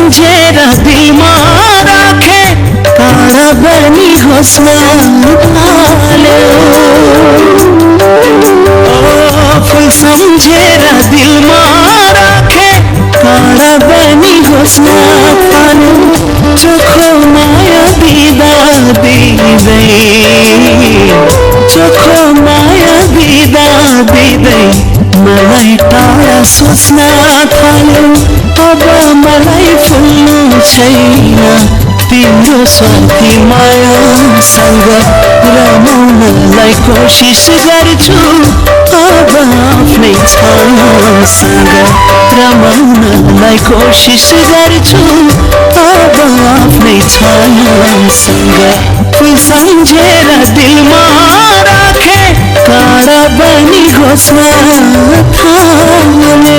सम्झेर दिलमा राखे काँडा बनी घोस्न थाल्यो फुल सम्झेर दिलमा राखे काँडा बनी घोस्न थाल्यो चोखो माया दिँदा दिँदै चोखो माया दिँदा दिँदै मलाई टाढा सोच्न थाल्यो अब मलाई फुल्नु छैन तिम्रो स्वार्थी मायासँग रमाउनलाई कोसिस गर्छु अब आफ्नै छायासँग रमाउनलाई कोसिस गर्छु अब आफ्नै छायासँग फुल सम्झेर दिलमा राखे काँडा बनी घोस्न थाल्यो